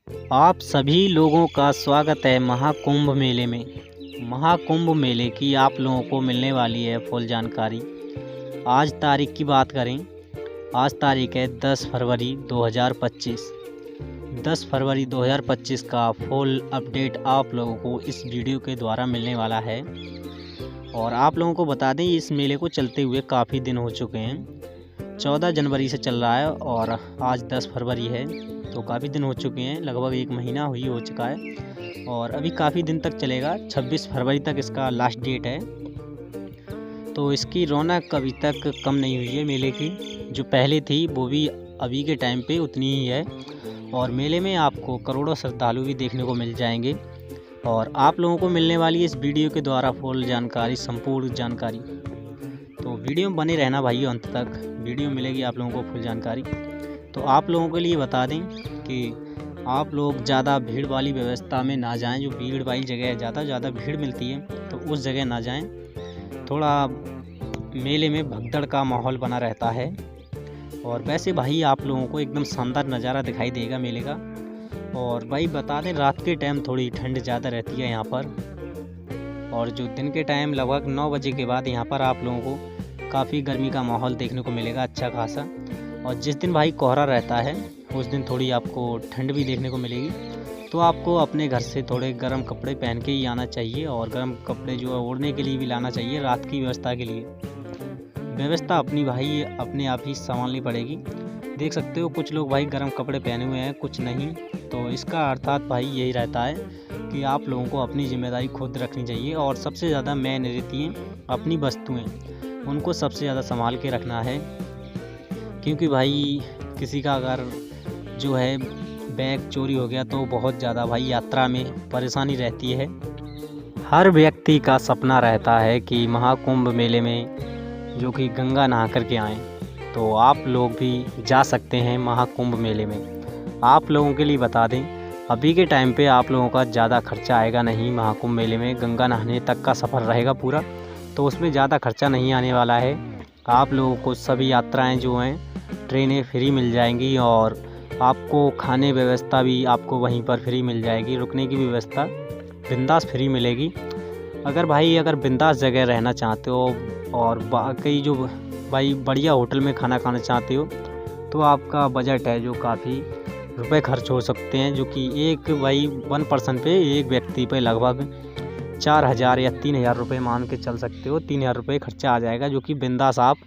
आप सभी लोगों का स्वागत है महाकुंभ मेले में। महाकुंभ मेले की आप लोगों को मिलने वाली है फुल जानकारी। आज तारीख की बात करें, आज तारीख है 10 फरवरी 2025। 10 फरवरी 2025 का फुल अपडेट आप लोगों को इस वीडियो के द्वारा मिलने वाला है। और आप लोगों को बता दें, इस मेले को चलते हुए काफ़ी दिन हो चुके हैं। 14 जनवरी से चल रहा है और आज 10 फरवरी है, तो काफ़ी दिन हो चुके हैं, लगभग 1 महीना हो चुका है। और अभी काफ़ी दिन तक चलेगा, 26 फरवरी तक इसका लास्ट डेट है। तो इसकी रौनक अभी तक कम नहीं हुई है मेले की। जो पहले थी वो भी अभी के टाइम पे उतनी ही है। और मेले में आपको करोड़ों श्रद्धालु भी देखने को मिल जाएंगे। और आप लोगों को मिलने वाली है इस वीडियो के द्वारा फुल जानकारी, संपूर्ण जानकारी। तो वीडियो में बने रहना भाइयों, अंत तक वीडियो मिलेगी आप लोगों को फुल जानकारी। तो आप लोगों के लिए बता दें कि आप लोग ज़्यादा भीड़ वाली व्यवस्था में ना जाएं। जो भीड़ वाली जगह है, ज़्यादा भीड़ मिलती है, तो उस जगह ना जाएं। थोड़ा मेले में भगदड़ का माहौल बना रहता है। और वैसे भाई आप लोगों को एकदम शानदार नज़ारा दिखाई देगा मेले का। और भाई बता दें, रात के टाइम थोड़ी ठंड ज़्यादा रहती है यहाँ पर। और जो दिन के टाइम लगभग 9 बजे के बाद यहाँ पर आप लोगों को काफ़ी गर्मी का माहौल देखने को मिलेगा अच्छा खासा। और जिस दिन भाई कोहरा रहता है उस दिन थोड़ी आपको ठंड भी देखने को मिलेगी। तो आपको अपने घर से थोड़े गर्म कपड़े पहन के ही आना चाहिए, और गर्म कपड़े जो है ओढ़ने के लिए भी लाना चाहिए रात की व्यवस्था के लिए। व्यवस्था अपनी भाई अपने आप ही संभालनी पड़ेगी। देख सकते हो कुछ लोग भाई गर्म कपड़े पहने हुए हैं, कुछ नहीं। तो इसका अर्थात भाई यही रहता है कि आप लोगों को अपनी जिम्मेदारी खुद रखनी चाहिए। और सबसे ज़्यादा मेन रहती हैं अपनी वस्तुएँ, उनको सबसे ज़्यादा संभाल के रखना है। क्योंकि भाई किसी का अगर जो है बैग चोरी हो गया तो बहुत ज़्यादा भाई यात्रा में परेशानी रहती है। हर व्यक्ति का सपना रहता है कि महाकुंभ मेले में जो कि गंगा नहा करके आएँ। तो आप लोग भी जा सकते हैं महाकुंभ मेले में। आप लोगों के लिए बता दें, अभी के टाइम पे आप लोगों का ज़्यादा खर्चा आएगा नहीं। महाकुंभ मेले में गंगा नहाने तक का सफ़र रहेगा पूरा, तो उसमें ज़्यादा खर्चा नहीं आने वाला है। आप लोगों को सभी यात्राएं जो हैं ट्रेनें फ्री मिल जाएंगी। और आपको खाने व्यवस्था भी आपको वहीं पर फ्री मिल जाएगी। रुकने की व्यवस्था बिंदास फ्री मिलेगी। अगर बिंदास जगह रहना चाहते हो और बाकी जो भाई बढ़िया होटल में खाना खाना चाहते हो, तो आपका बजट है जो काफ़ी रुपए खर्च हो सकते हैं। जो कि एक भाई 1 पर्सन पे, एक व्यक्ति पे लगभग 4,000 या 3,000 रुपये मान के चल सकते हो। 3,000 रुपये खर्चा आ जाएगा, जो कि बिंदास आप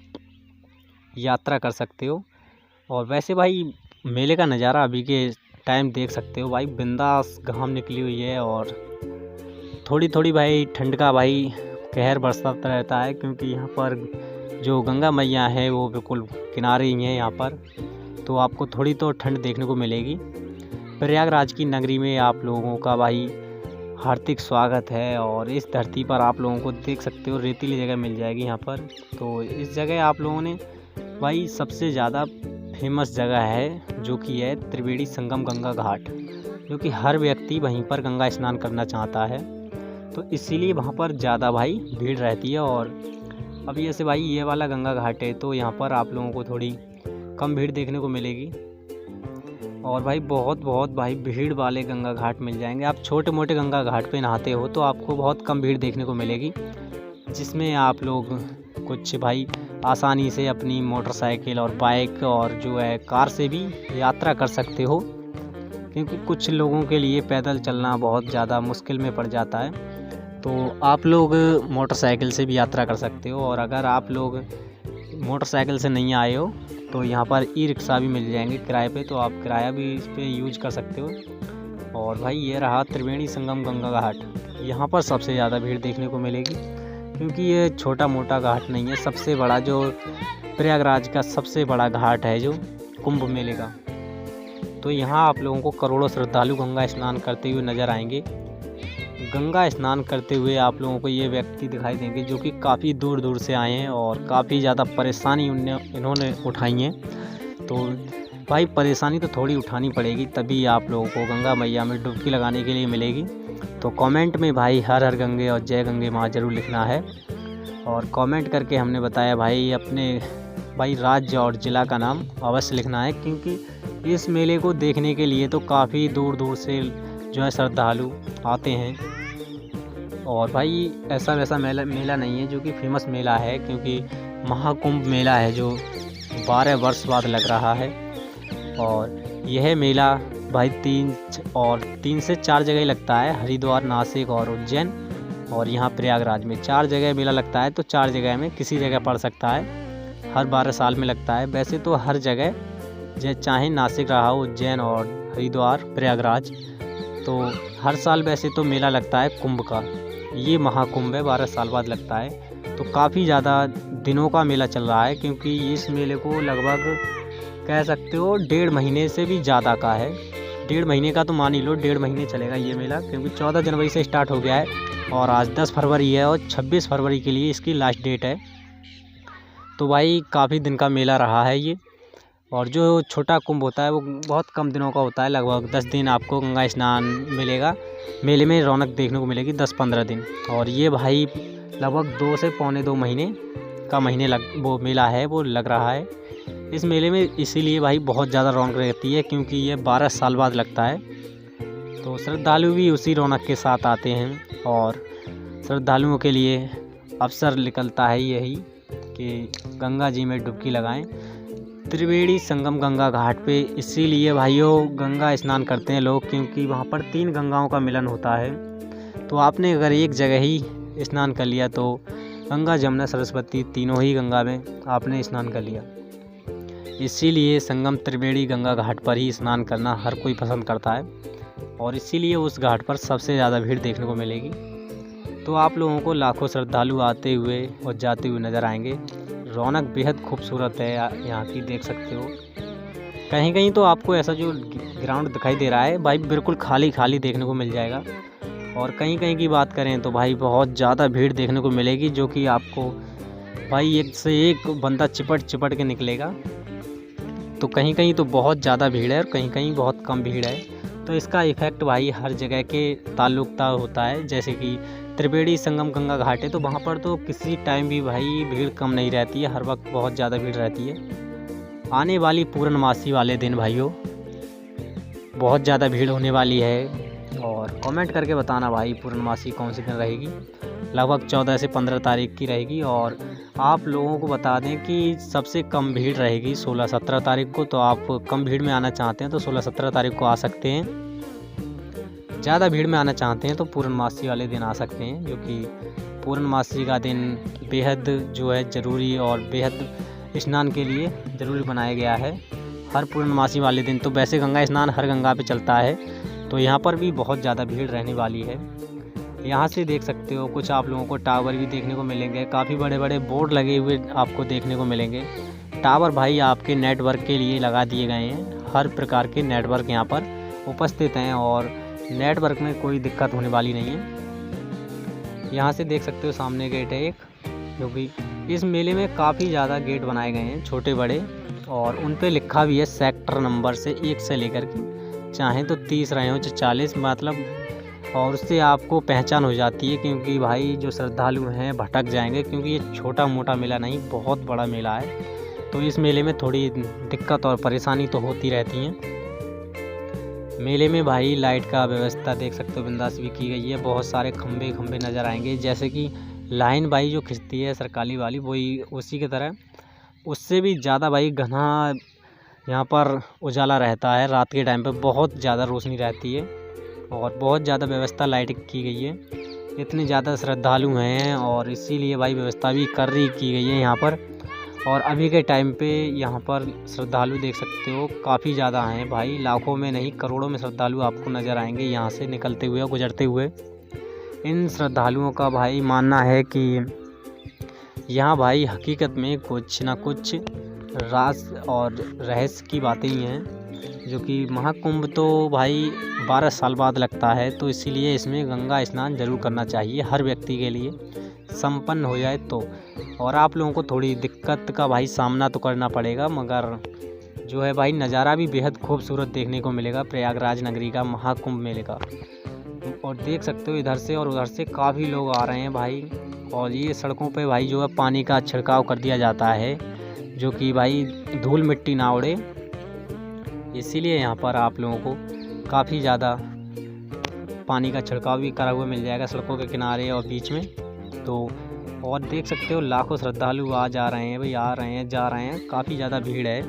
यात्रा कर सकते हो। और वैसे भाई मेले का नज़ारा अभी के टाइम देख सकते हो भाई, बिंदास घाम निकली हुई है। और थोड़ी थोड़ी भाई ठंड का भाई कहर बरसता रहता है, क्योंकि यहाँ पर जो गंगा मैया है वो बिल्कुल किनारे ही हैं यहाँ पर। तो आपको थोड़ी तो ठंड देखने को मिलेगी। प्रयागराज की नगरी में आप लोगों का भाई हार्दिक स्वागत है। और इस धरती पर आप लोगों को देख सकते हो रेतीली जगह मिल जाएगी यहाँ पर। तो इस जगह आप लोगों ने भाई सबसे ज़्यादा फेमस जगह है जो कि है त्रिवेणी संगम गंगा घाट, जो कि हर व्यक्ति वहीं पर गंगा स्नान करना चाहता है। तो इसीलिए वहाँ पर ज़्यादा भाई भीड़ रहती है। और अभी जैसे भाई ये वाला गंगा घाट है, तो यहाँ पर आप लोगों को थोड़ी कम भीड़ देखने को मिलेगी। और भाई बहुत भाई भीड़ वाले गंगा घाट मिल जाएंगे। आप छोटे मोटे गंगा घाट पे नहाते हो तो आपको बहुत कम भीड़ देखने को मिलेगी, जिसमें आप लोग कुछ भाई आसानी से अपनी मोटरसाइकिल और बाइक और जो है कार से भी यात्रा कर सकते हो। क्योंकि कुछ लोगों के लिए पैदल चलना बहुत ज़्यादा मुश्किल में पड़ जाता है, तो आप लोग मोटरसाइकिल से भी यात्रा कर सकते हो। और अगर आप लोग मोटरसाइकिल से नहीं आए हो तो यहाँ पर ई रिक्शा भी मिल जाएंगे किराए पे, तो आप किराया भी इस पर यूज कर सकते हो। और भाई ये रहा त्रिवेणी संगम गंगा घाट, यहाँ पर सबसे ज़्यादा भीड़ देखने को मिलेगी। क्योंकि ये छोटा मोटा घाट नहीं है, सबसे बड़ा जो प्रयागराज का सबसे बड़ा घाट है जो कुंभ मेले का। तो यहाँ आप लोगों को करोड़ों श्रद्धालु गंगा स्नान करते हुए नज़र आएंगे। गंगा स्नान करते हुए आप लोगों को ये व्यक्ति दिखाई देंगे जो कि काफ़ी दूर दूर से आए हैं और काफ़ी ज़्यादा परेशानी इन्होंने उठाई है। तो भाई परेशानी तो थोड़ी उठानी पड़ेगी, तभी आप लोगों को गंगा मैया में डुबकी लगाने के लिए मिलेगी। तो कमेंट में भाई हर हर गंगे और जय गंगे माँ ज़रूर लिखना है। और कमेंट करके हमने बताया भाई अपने भाई राज्य और ज़िला का नाम अवश्य लिखना है, क्योंकि इस मेले को देखने के लिए तो काफ़ी दूर दूर से जो है श्रद्धालु आते हैं। और भाई ऐसा वैसा मेला नहीं है जो कि फेमस मेला है, क्योंकि महाकुंभ मेला है जो 12 वर्ष बाद लग रहा है। और यह मेला भाई 3 से 4 जगह लगता है, हरिद्वार, नासिक और उज्जैन, और यहाँ प्रयागराज में 4 जगह मेला लगता है। तो 4 जगह में किसी जगह पड़ सकता है, हर 12 साल में लगता है। वैसे तो हर जगह चाहे नासिक रहा, उज्जैन और हरिद्वार, प्रयागराज, तो हर साल वैसे तो मेला लगता है कुंभ का। ये महाकुंभ है, 12 साल बाद लगता है। तो काफ़ी ज़्यादा दिनों का मेला चल रहा है, क्योंकि इस मेले को लगभग कह सकते हो 1.5 महीने से भी ज़्यादा का है। 1.5 महीने का तो मान ही लो, 1.5 महीने चलेगा ये मेला, क्योंकि 14 जनवरी से स्टार्ट हो गया है और आज 10 फरवरी है और 26 फरवरी के लिए इसकी लास्ट डेट है। तो भाई काफ़ी दिन का मेला रहा है ये। और जो छोटा कुंभ होता है वो बहुत कम दिनों का होता है, लगभग 10 दिन आपको गंगा स्नान मिलेगा, मेले में रौनक देखने को मिलेगी 10-15 दिन। और ये भाई लगभग 2 से पौने 2 महीने का वो मेला है वो लग रहा है इस मेले में। इसीलिए भाई बहुत ज़्यादा रौनक रहती है, क्योंकि ये 12 साल बाद लगता है। तो श्रद्धालु भी उसी रौनक के साथ आते हैं और श्रद्धालुओं के लिए अवसर निकलता है यही कि गंगा जी में डुबकी लगाएं। त्रिवेणी संगम गंगा घाट पे इसीलिए भाइयों गंगा स्नान करते हैं लोग, क्योंकि वहाँ पर 3 गंगाओं का मिलन होता है। तो आपने अगर एक जगह ही स्नान कर लिया तो गंगा, जमुना, सरस्वती तीनों ही गंगा में आपने स्नान कर लिया। इसीलिए संगम त्रिवेणी गंगा घाट पर ही स्नान करना हर कोई पसंद करता है, और इसीलिए उस घाट पर सबसे ज़्यादा भीड़ देखने को मिलेगी। तो आप लोगों को लाखों श्रद्धालु आते हुए और जाते हुए नज़र आएंगे। रौनक बेहद खूबसूरत है यहाँ की, देख सकते हो। कहीं कहीं तो आपको ऐसा जो ग्राउंड दिखाई दे रहा है भाई बिल्कुल खाली खाली देखने को मिल जाएगा, और कहीं कहीं की बात करें तो भाई बहुत ज़्यादा भीड़ देखने को मिलेगी, जो कि आपको भाई एक से एक बंदा चिपट के निकलेगा। तो कहीं कहीं तो बहुत ज़्यादा भीड़ है और कहीं कहीं बहुत कम भीड़ है। तो इसका इफ़ेक्ट भाई हर जगह के ताल्लुकता होता है। जैसे कि त्रिवेणी संगम गंगा घाट है तो वहाँ पर तो किसी टाइम भी भाई भीड़ कम नहीं रहती है, हर वक्त बहुत ज़्यादा भीड़ रहती है। आने वाली पूर्णमासी वाले दिन भाइयों बहुत ज़्यादा भीड़ होने वाली है, और कमेंट करके बताना भाई पूर्णमासी कौन सी दिन रहेगी। लगभग 14 से 15 तारीख की रहेगी। और आप लोगों को बता दें कि सबसे कम भीड़ रहेगी 16-17 तारीख को। तो आप कम भीड़ में आना चाहते हैं तो 16-17 तारीख को आ सकते हैं। ज़्यादा भीड़ में आना चाहते हैं तो पूर्णमासी वाले दिन आ सकते हैं, जो कि पूर्णमासी का दिन बेहद जो है ज़रूरी और बेहद स्नान के लिए ज़रूरी बनाया गया है। हर पूर्णमासी वाले दिन तो वैसे गंगा स्नान हर गंगा पे चलता है, तो यहाँ पर भी बहुत ज़्यादा भीड़ रहने वाली है। यहाँ से देख सकते हो कुछ आप लोगों को टावर भी देखने को मिलेंगे, काफ़ी बड़े बड़े बोर्ड लगे हुए आपको देखने को मिलेंगे। टावर भाई आपके नेटवर्क के लिए लगा दिए गए हैं। हर प्रकार के नेटवर्क यहाँ पर उपस्थित हैं और नेटवर्क में कोई दिक्कत होने वाली नहीं है। यहाँ से देख सकते हो सामने गेट है एक, जो कि इस मेले में काफ़ी ज़्यादा गेट बनाए गए हैं छोटे बड़े, और उन पे लिखा भी है सेक्टर नंबर से 1 से लेकर के चाहे तो 30 रहे हो चाहे 40, मतलब, और उससे आपको पहचान हो जाती है। क्योंकि भाई जो श्रद्धालु हैं भटक जाएंगे, क्योंकि ये छोटा मोटा मेला नहीं बहुत बड़ा मेला है। तो इस मेले में थोड़ी दिक्कत और परेशानी तो होती रहती हैं। मेले में भाई लाइट का व्यवस्था देख सकते हो बिंदास भी की गई है। बहुत सारे खंबे नज़र आएंगे, जैसे कि लाइन भाई जो खिंचती है सरकारी वाली, वही उसी की तरह उससे भी ज़्यादा भाई घना यहाँ पर उजाला रहता है। रात के टाइम पे बहुत ज़्यादा रोशनी रहती है और बहुत ज़्यादा व्यवस्था लाइट की गई है। इतने ज़्यादा श्रद्धालु हैं और इसीलिए भाई व्यवस्था भी की गई है यहाँ पर। और अभी के टाइम पे यहाँ पर श्रद्धालु देख सकते हो काफ़ी ज़्यादा हैं भाई, लाखों में नहीं करोड़ों में श्रद्धालु आपको नज़र आएंगे यहाँ से निकलते हुए और गुजरते हुए। इन श्रद्धालुओं का भाई मानना है कि यहाँ भाई हकीकत में कुछ ना कुछ राज और रहस्य की बातें ही हैं, जो कि महाकुंभ तो भाई 12 साल बाद लगता है। तो इसीलिए इसमें गंगा स्नान ज़रूर करना चाहिए हर व्यक्ति के लिए, संपन्न हो जाए तो। और आप लोगों को थोड़ी दिक्कत का भाई सामना तो करना पड़ेगा, मगर जो है भाई नज़ारा भी बेहद खूबसूरत देखने को मिलेगा प्रयागराज नगरी का, महाकुंभ मेले का। और देख सकते हो इधर से और उधर से काफ़ी लोग आ रहे हैं भाई। और ये सड़कों पे भाई जो है पानी का छिड़काव कर दिया जाता है, जो कि भाई धूल मिट्टी ना उड़े, इसीलिए यहाँ पर आप लोगों को काफ़ी ज़्यादा पानी का छिड़काव भी करा हुआ मिल जाएगा सड़कों के किनारे और बीच में। तो और देख सकते हो लाखों श्रद्धालु आ जा रहे हैं भाई, आ रहे हैं जा रहे हैं, काफ़ी ज़्यादा भीड़ है।